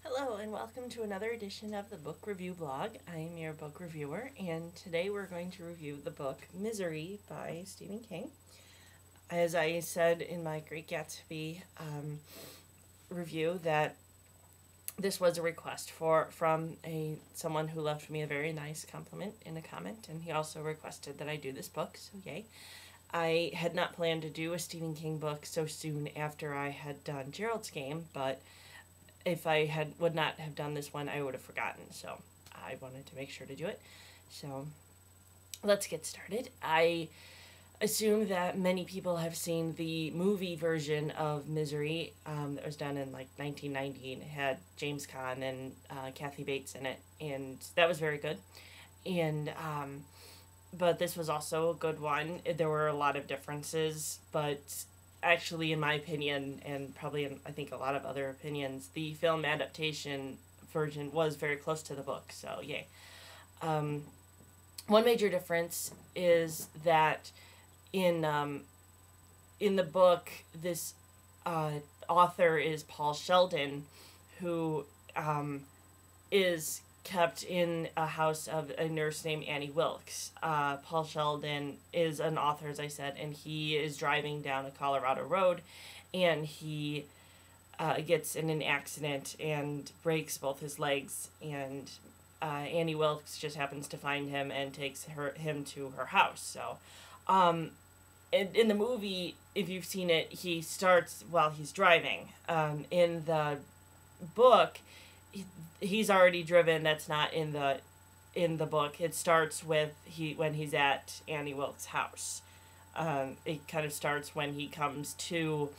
Hello and welcome to another edition of the Book Review Blog. I am your book reviewer, and today we're going to review the book Misery by Stephen King. As I said in my Great Gatsby review, that this was a request from someone who left me a very nice compliment in a comment, and he also requested that I do this book, so yay. I had not planned to do a Stephen King book so soon after I had done Gerald's Game, but if I would not have done this one, I would have forgotten. So I wanted to make sure to do it. So let's get started. I assume that many people have seen the movie version of Misery that was done in like 1990, and it had James Caan and Kathy Bates in it, and that was very good. And but this was also a good one. There were a lot of differences, but actually, in my opinion, and probably in, I think, a lot of other opinions, the film adaptation version was very close to the book, so yay. One major difference is that in the book, this author is Paul Sheldon, who is kept in a house of a nurse named Annie Wilkes. Paul Sheldon is an author, as I said, and he is driving down a Colorado road, and he gets in an accident and breaks both his legs, and Annie Wilkes just happens to find him and takes him to her house. So in the movie, if you've seen it, he starts while he's driving. In the book, he's already driven. That's not in the book. It starts with when he's at Annie Wilkes' house. It kind of starts when he comes to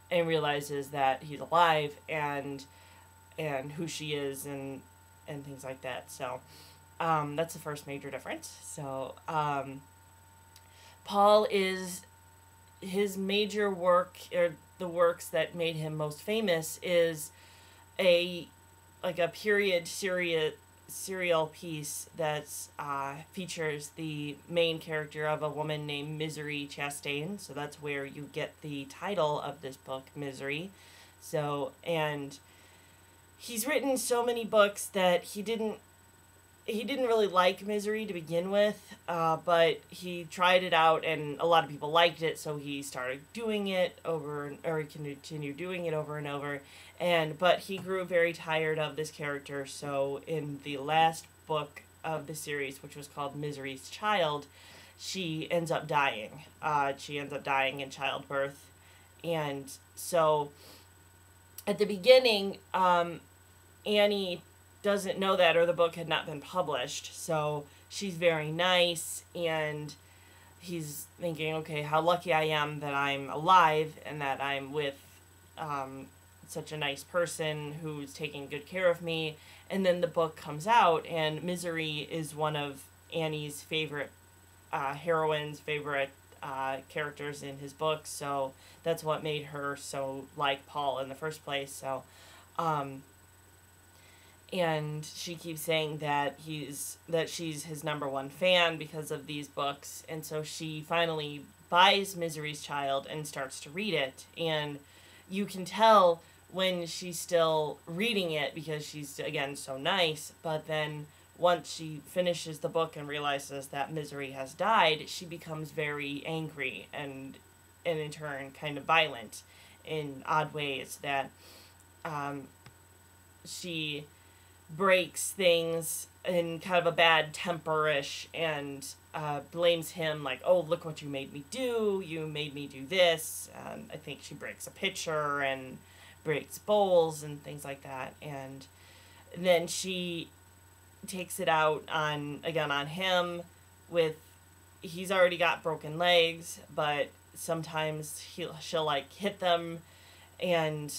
and realizes that he's alive and who she is and things like that. So that's the first major difference. So Paul is his major work, or the works that made him most famous, is a period serial piece that features the main character of a woman named Misery Chastain. So that's where you get the title of this book, Misery. So, and he's written so many books that he didn't really like Misery to begin with, but he tried it out and a lot of people liked it, so he started doing it he continued doing it over and over, but he grew very tired of this character, so in the last book of the series, which was called Misery's Child, she ends up dying. She ends up dying in childbirth, and so at the beginning, Annie doesn't know that, or the book had not been published, so she's very nice, and he's thinking, okay, how lucky I am that I'm alive and that I'm with such a nice person who's taking good care of me. And then the book comes out, and Misery is one of Annie's favorite heroines, favorite characters in his books, so that's what made her so like Paul in the first place. So and she keeps saying that she's his number one fan because of these books, and so she finally buys Misery's Child and starts to read it, and you can tell when she's still reading it because she's, again, so nice, but then once she finishes the book and realizes that Misery has died, she becomes very angry and in turn kind of violent in odd ways, that she breaks things in kind of a bad temperish and blames him, like, oh, look what you made me do. You made me do this. And I think she breaks a pitcher and breaks bowls and things like that. And then she takes it out on him with, he's already got broken legs, but sometimes she'll like hit them and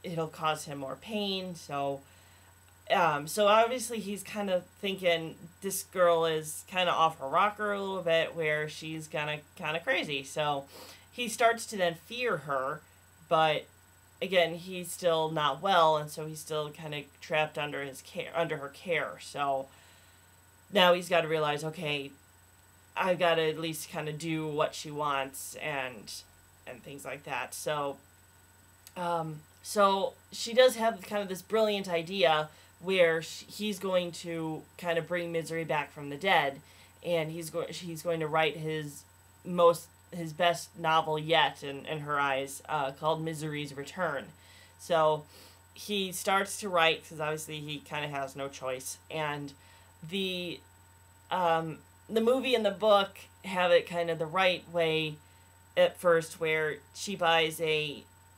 it'll cause him more pain. So obviously he's kind of thinking this girl is kind of off her rocker a little bit, where she's kind of crazy. So he starts to then fear her, but again, he's still not well, and so he's still kind of trapped under her care. So now he's got to realize, okay, I've got to at least kind of do what she wants and things like that. So So she does have kind of this brilliant idea where he's going to kind of bring Misery back from the dead, and he's going to write his best novel yet in her eyes, called Misery's Return. So he starts to write because obviously he kind of has no choice, and the um, the movie and the book have it kind of the right way at first, where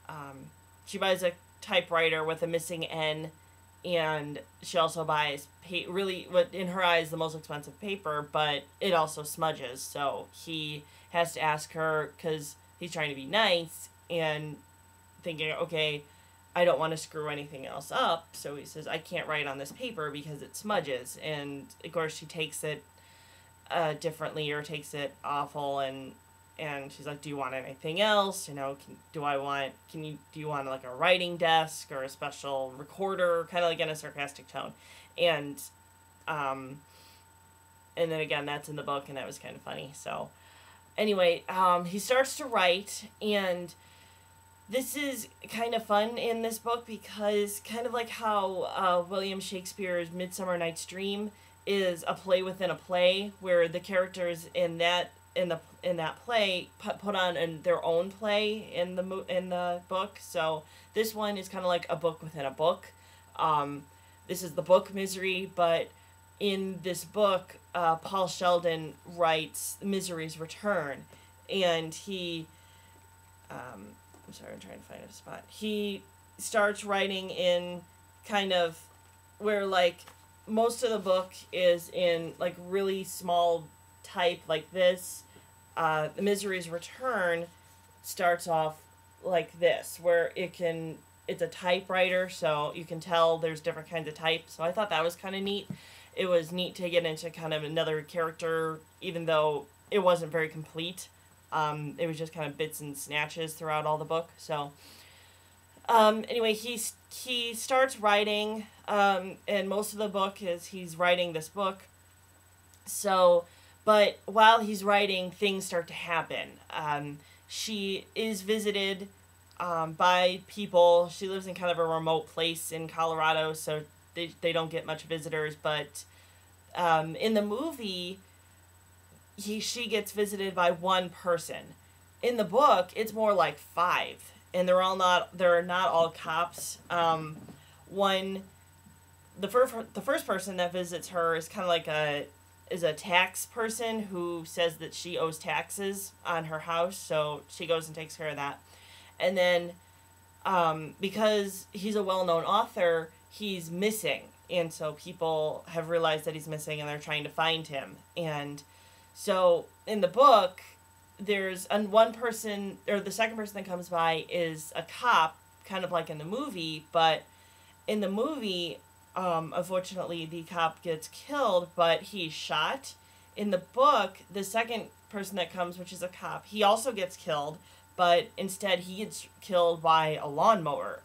um, she buys a typewriter with a missing N, and she also buys really what in her eyes the most expensive paper, but it also smudges. So he has to ask her because he's trying to be nice and thinking, okay, I don't want to screw anything else up. So he says, I can't write on this paper because it smudges. And of course, she takes it differently, or takes it awful, and she's like, do you want anything else? You know, do you want like a writing desk or a special recorder? Kind of like in a sarcastic tone. And, um, and then again, that's in the book, and that was kind of funny. So anyway, he starts to write, and this is kind of fun in this book because kind of like how William Shakespeare's Midsummer Night's Dream is a play within a play, where the characters in that play put on their own play in the book. So this one is kind of like a book within a book. This is the book Misery, but in this book, Paul Sheldon writes Misery's Return, and I'm sorry, I'm trying to find a spot. He starts writing in kind of where like most of the book is in like really small type like this. The Misery's Return starts off like this, where it's a typewriter, so you can tell there's different kinds of type. So I thought that was kind of neat. It was neat to get into kind of another character, even though it wasn't very complete. It was just kind of bits and snatches throughout all the book. So anyway, he starts writing, and most of the book is he's writing this book. So, but while he's writing, things start to happen. She is visited by people. She lives in kind of a remote place in Colorado, so they don't get much visitors. But in the movie, she gets visited by one person. In the book, it's more like 5, and they're not all cops. The first person that visits her is kind of like a tax person who says that she owes taxes on her house, so she goes and takes care of that. And then because he's a well-known author, he's missing, and so people have realized that he's missing, and they're trying to find him. And so in the book, there's one person, or the second person that comes by is a cop, kind of like in the movie, but in the movie, unfortunately, the cop gets killed, but he's shot. In the book, the second person that comes, which is a cop, he also gets killed, but instead he gets killed by a lawnmower,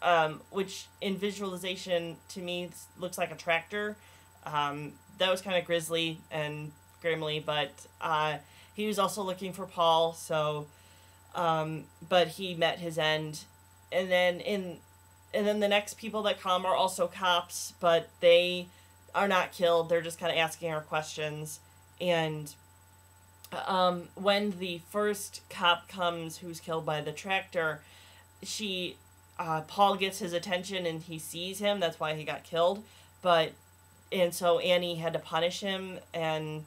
which in visualization to me looks like a tractor. That was kind of grisly and grimly, but he was also looking for Paul, so but he met his end. And then the next people that come are also cops, but they are not killed. They're just kind of asking her questions. And when the first cop comes, who's killed by the tractor, Paul gets his attention and he sees him. That's why he got killed. And so Annie had to punish him, and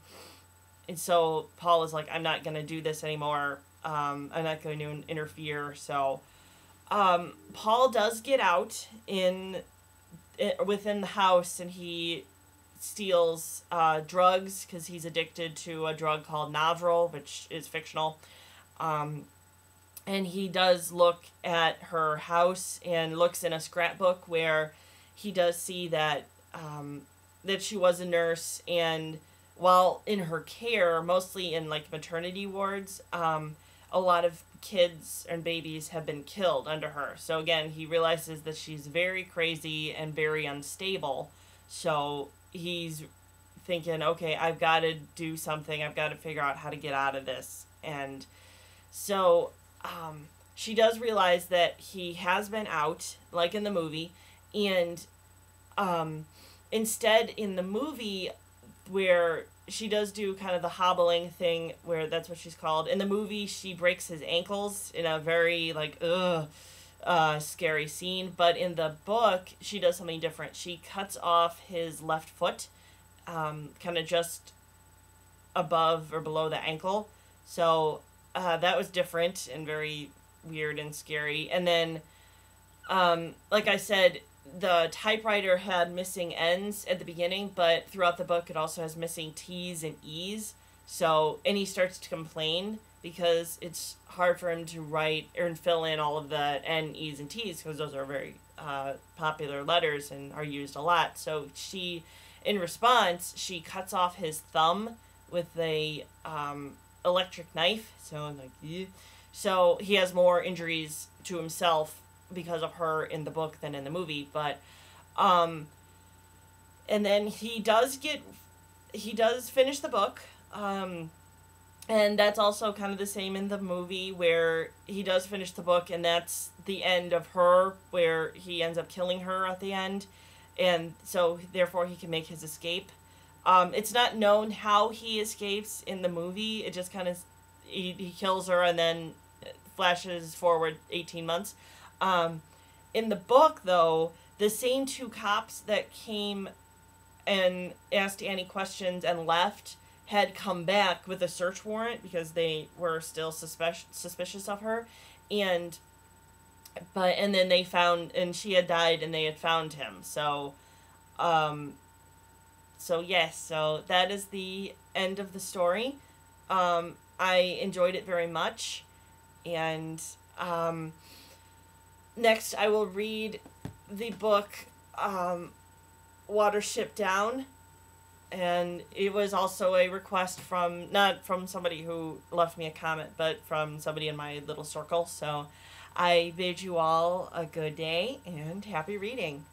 so Paul is like, I'm not going to do this anymore. I'm not going to interfere. So Paul does get out within the house, and he steals drugs because he's addicted to a drug called Novril, which is fictional. And he does look at her house and looks in a scrapbook where he does see that that she was a nurse, and while in her care, mostly in like maternity wards, a lot of kids and babies have been killed under her. So again, he realizes that she's very crazy and very unstable. So he's thinking, okay, I've got to do something. I've got to figure out how to get out of this. And so she does realize that he has been out, like in the movie, and um, instead in the movie, where she does do kind of the hobbling thing, where that's what she's called. In the movie, she breaks his ankles in a very like scary scene. But in the book, she does something different. She cuts off his left foot, kind of just above or below the ankle. So that was different and very weird and scary. And then, like I said, the typewriter had missing ends at the beginning, but throughout the book, it also has missing T's and E's. So, and he starts to complain because it's hard for him to write or fill in all of the N, E's, and T's because those are very popular letters and are used a lot. So she, in response, she cuts off his thumb with a electric knife. So like, so he has more injuries to himself because of her in the book than in the movie. But and then he does finish the book. And that's also kind of the same in the movie, where he does finish the book, and that's the end of her, where he ends up killing her at the end, and so therefore he can make his escape. It's not known how he escapes in the movie. It just kind of he kills her and then flashes forward 18 months. In the book, though, the same two cops that came and asked Annie questions and left had come back with a search warrant because they were still suspicious of her, and then they found, and she had died and they had found him. So yes, so that is the end of the story. I enjoyed it very much, and next I will read the book Watership Down. And it was also a request from, not from somebody who left me a comment, but from somebody in my little circle. So I bid you all a good day and happy reading.